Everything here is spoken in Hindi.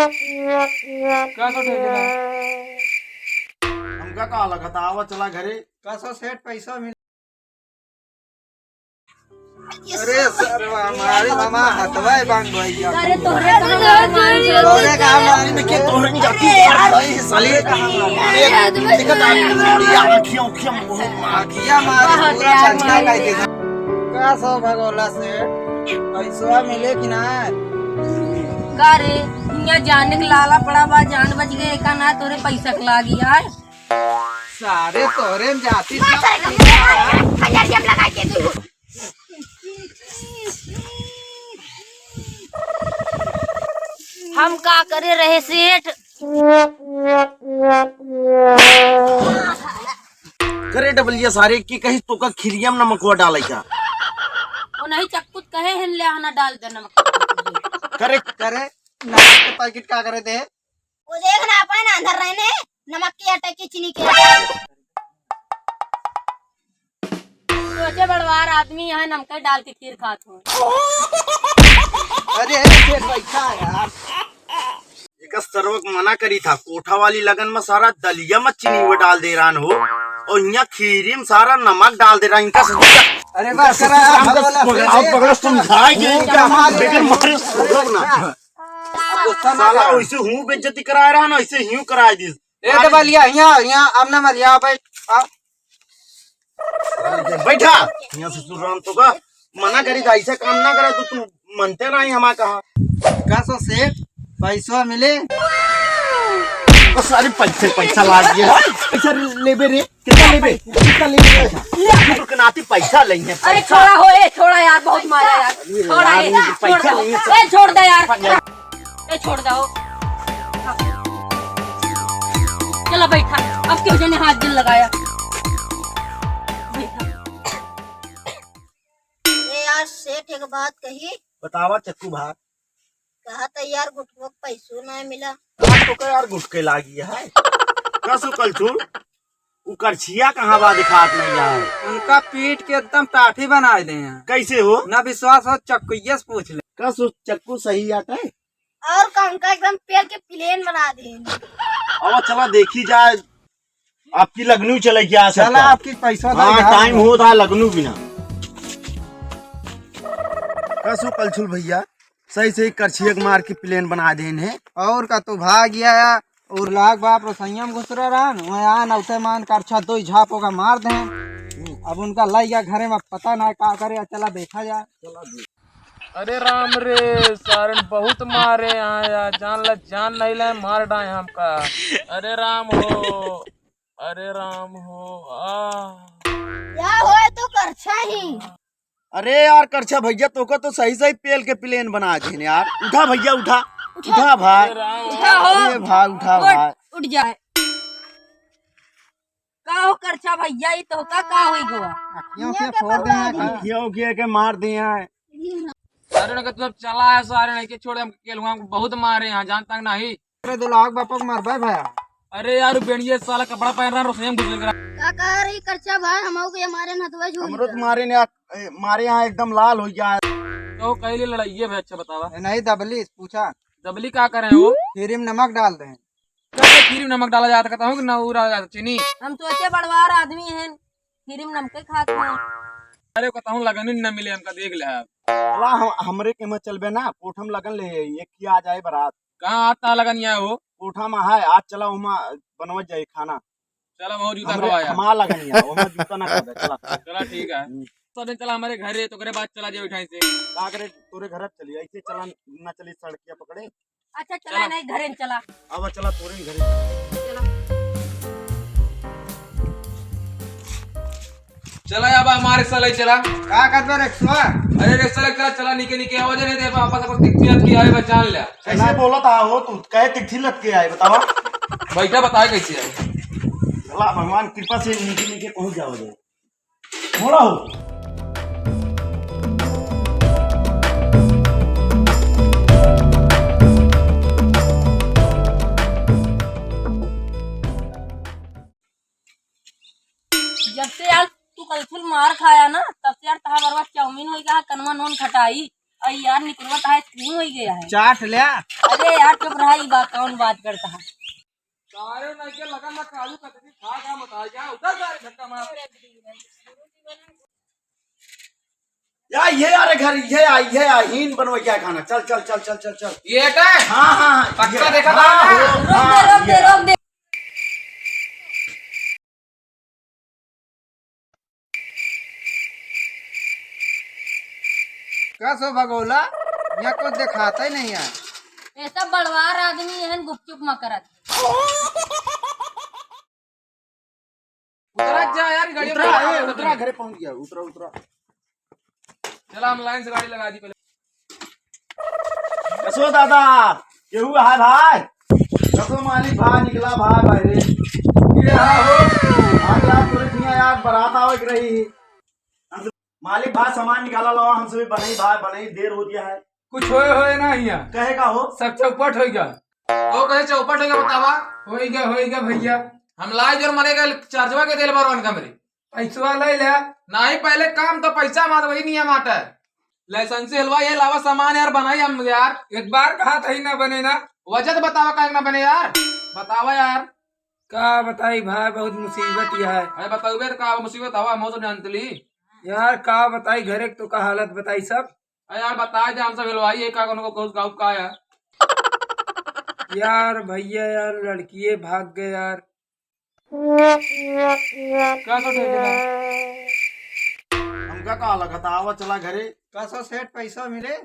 क्या तो ठेके ना हमका कहा लगा था आवा चला घरे। कसो सेठ पैसा मिल। अरे सर हमारी मामा हथवा बांध भैया अरे तोहरे कहाँ मान जो तोरे का मारी में के तोहरे नहीं जाती भाई साले दिक्कत आ रही है आँखियों आँखियों आखिया मारी पूरा चंदा का दे का सो भगोला सेठ पैसा मिले कि ना गारे यहाँ जाने के लाला पड़ा बा जान बच गए का ना तोरे पैसा के लागी यार सारे तोरे में जाती हम का करे रहे सेठ करे डबलिया सारे की कहीं तो का खिरियम नमकवा डाला क्या वो नहीं चक्कुत कहे हैं ले आना डाल दे नमक करे करे नमक के पैकेट का करे थे वो देखना अपन अंदर रहने नमक के आटे की चीनी के सोचे बड़वार आदमी यहाँ नमक डाल के खीर खात हो अरे सेठ बैठा यार एक सर्वक मना करी था कोठा वाली लगन में सारा दलिया में चीनी वो डाल दे रहा हो और यहाँ खीरी में सारा नमक डाल दे रहा इनका अरे बस करा आप पकड़ो समझाएंगे बेटे मारे ना साला वैसे हूँ बेइज्जती करा रहा ना ऐसे यूं कराए दी ए तो बलिया यहाँ आमना मलिया भाई बैठा यहाँ से सुराम तो का मना करी था ऐसा काम ना करे तो तू मनते नहीं हमारा कहा का सो सेठ पैसा मिले तो सारे पैसा ला दिया पैसा लेबे रे कितना लेबे तो कनाती पैसा लेंगे अरे छोड़ा हो ए छोड़ा यार बहुत मारा यार छोड़ा पैसा नहीं है ए छोड़ दे यार ए छोड़ दो चलो बैठा अब क्यों जने हाथ दिल लगाया बैठा यार सेठ एक बात कही बतावा चक्कू भाई कहा था यार गुटको पैसों ना मिला तो का यार गुटके लागी है कसो कल छू उ करछिया कहाँ बा दिखात नहीं यार उनका पीठ के एकदम टाठी बना दे हैं कैसे हो ना विश्वास हो चक्कुइया से पूछ ले कसो चक्कू सही आता है और काम का एकदम पेड़ के प्लेन बना दे अब चला देखी जाए आपकी लगनू चले क्या चला आपकी पैसा हाँ टाइम हो रहा लगनू बिना कसो कलछुल भैया सही सही करछिया मार के प्लेन बना देन है और का तू भाग गया और लाख बाप रसोईया में घुस रहा वहाँ नौते मान करछा दो झाप होगा मार दे अब उनका लाई गया घरे में पता ना का करे चला देखा जाए अरे राम रे सारे बहुत मारे यहाँ यार जान नहीं ले मार डाए हमका अरे राम हो या हो तो करछा ही अरे यार करछा भैया तो का तो सही सही पेल के प्लेन बना देन यार उठा भैया उठा उठा भाई अरे भाई उठा भाई उठ जाए का हो करछा भैया ये तो का होई गोवा अखियों से फोड़ दे क्यों किया के मार दिए हैं सारे ने तो चला है सारे ने के छोड़े हम केलुआ हमको बहुत मारे यहाँ जान तक नहीं अरे दो लाख बापा को मार भैया अरे यार बेड़िए साला कपड़ा पहन रहा रसोई में घुस गया का कह रही करछा भाई हमको के हमारे नतवा झूठ हमरो तुम्हारे ने मारे यहाँ एकदम लाल हो गया तो कहली लड़ाई है अच्छा बतावा नहीं दबली पूछा दबली क्या कर रहे हो खीरी में नमक डाल दे खीरी में नमक डाला जाता कहता हूँ कि नूरा जाता चीनी हम सोचे बड़वार आदमी हैं खीरी में नमक खाते हैं अरे कहता हूँ लगन ही न मिले हमका देख ले आप अला हमरे के में चलबे ना कोठम लगन ले एक की आ जाए बारात कहाँ आता लगन यहाँ हो कोठा में है आज चला उमा बनवत जाए खाना चला वहाँ जूता हमरे खवाया हमारा लगन यहाँ उमा जूता ना कर चला चला ठीक है तो दिन चला हमारे घर है तो करे बात चला जाए उठाई से का करे तोरे घर चली ऐसे चला ना चली सड़किया पकड़े अच्छा चला नहीं घरे न चला अब चला तोरे घर चला अब हमारे साले चला का करबे रिक्शा अरे रे साले चला चला निके निके आवाज नहीं दे पापा सब तिक्तियत की आए बचान ले कैसे बोला था हो तू कहे तिथि लग के आए बतावा बैठा बताए कैसे है चला भगवान कृपा से नीचे नीचे पहुंच जाओ दे थोड़ा हो जब से यार तू कल फुल मार खाया ना तब से यार तहा बरवा चाउमीन हो गया कनवा नून खटाई अरे यार निकलवत है क्यों हो गया है। चाट लिया। अरे यार चुप रहा, ये बात कौन बात करता है। सारे नहीं के लगन में काजू कतरी खा का बता जा उधर जा रे धक्का मार। या ये यार घर ये आ हीन बनवा क्या खाना। चल चल चल चल चल चल। ये क्या है? हाँ हाँ पक्का देखा था हाँ, ना? हो, रोक दे हाँ, रोक दे ये। रोक दे। क्या सो भगोला, यहाँ कुछ दिखाता ही नहीं है। ऐसा बड़वार आदमी एहन गुपचुप म करत। उतरा जा यार गाड़ी में। उतरा उतरा घरे पहुंच गया। उतरा उतरा। चला हम लाइन से गाड़ी लगा दी पहले। कसो दादा केहू है भाई। कसो मालिक भाई निकला भाई बाहरे। ये हाँ हो। आज यार पुलिस में यार बारात आवे के रही। हमसे- मालिक भाई सामान निकाला लो हमसे भी बनाई भाई बनाई देर हो गया है। कुछ होए ना हिया कहेगा हो सब चौपट हो गया। वो कहे चौपट हो गया बतावा। हो गया भैया। हम लाई जोर मरेगा चार्जवा के दिल भरवन का मेरे पैसा ले ले। नहीं पहले काम तो पैसा मार वही नहीं माटा है। लाइसेंस हलवा ये लावा सामान यार बनाई हम यार। एक बार कहा था ही ना बने ना। वजह तो बतावा का ना बने यार। बतावा यार। का बताई भाई, बहुत मुसीबत यह है अरे बताओ तो का मुसीबत हवा मौसम जानतली यार। का बताई घरे तो का हालत बताई सब। अरे यार बता दे हम सब हलवाई है का को गाँव का है यार भैया यार लड़किये भाग गए यार। क्या तो ठेकेदार हमका कहा लगा था आवा चला घरे। का सो सेठ पैसा मिले।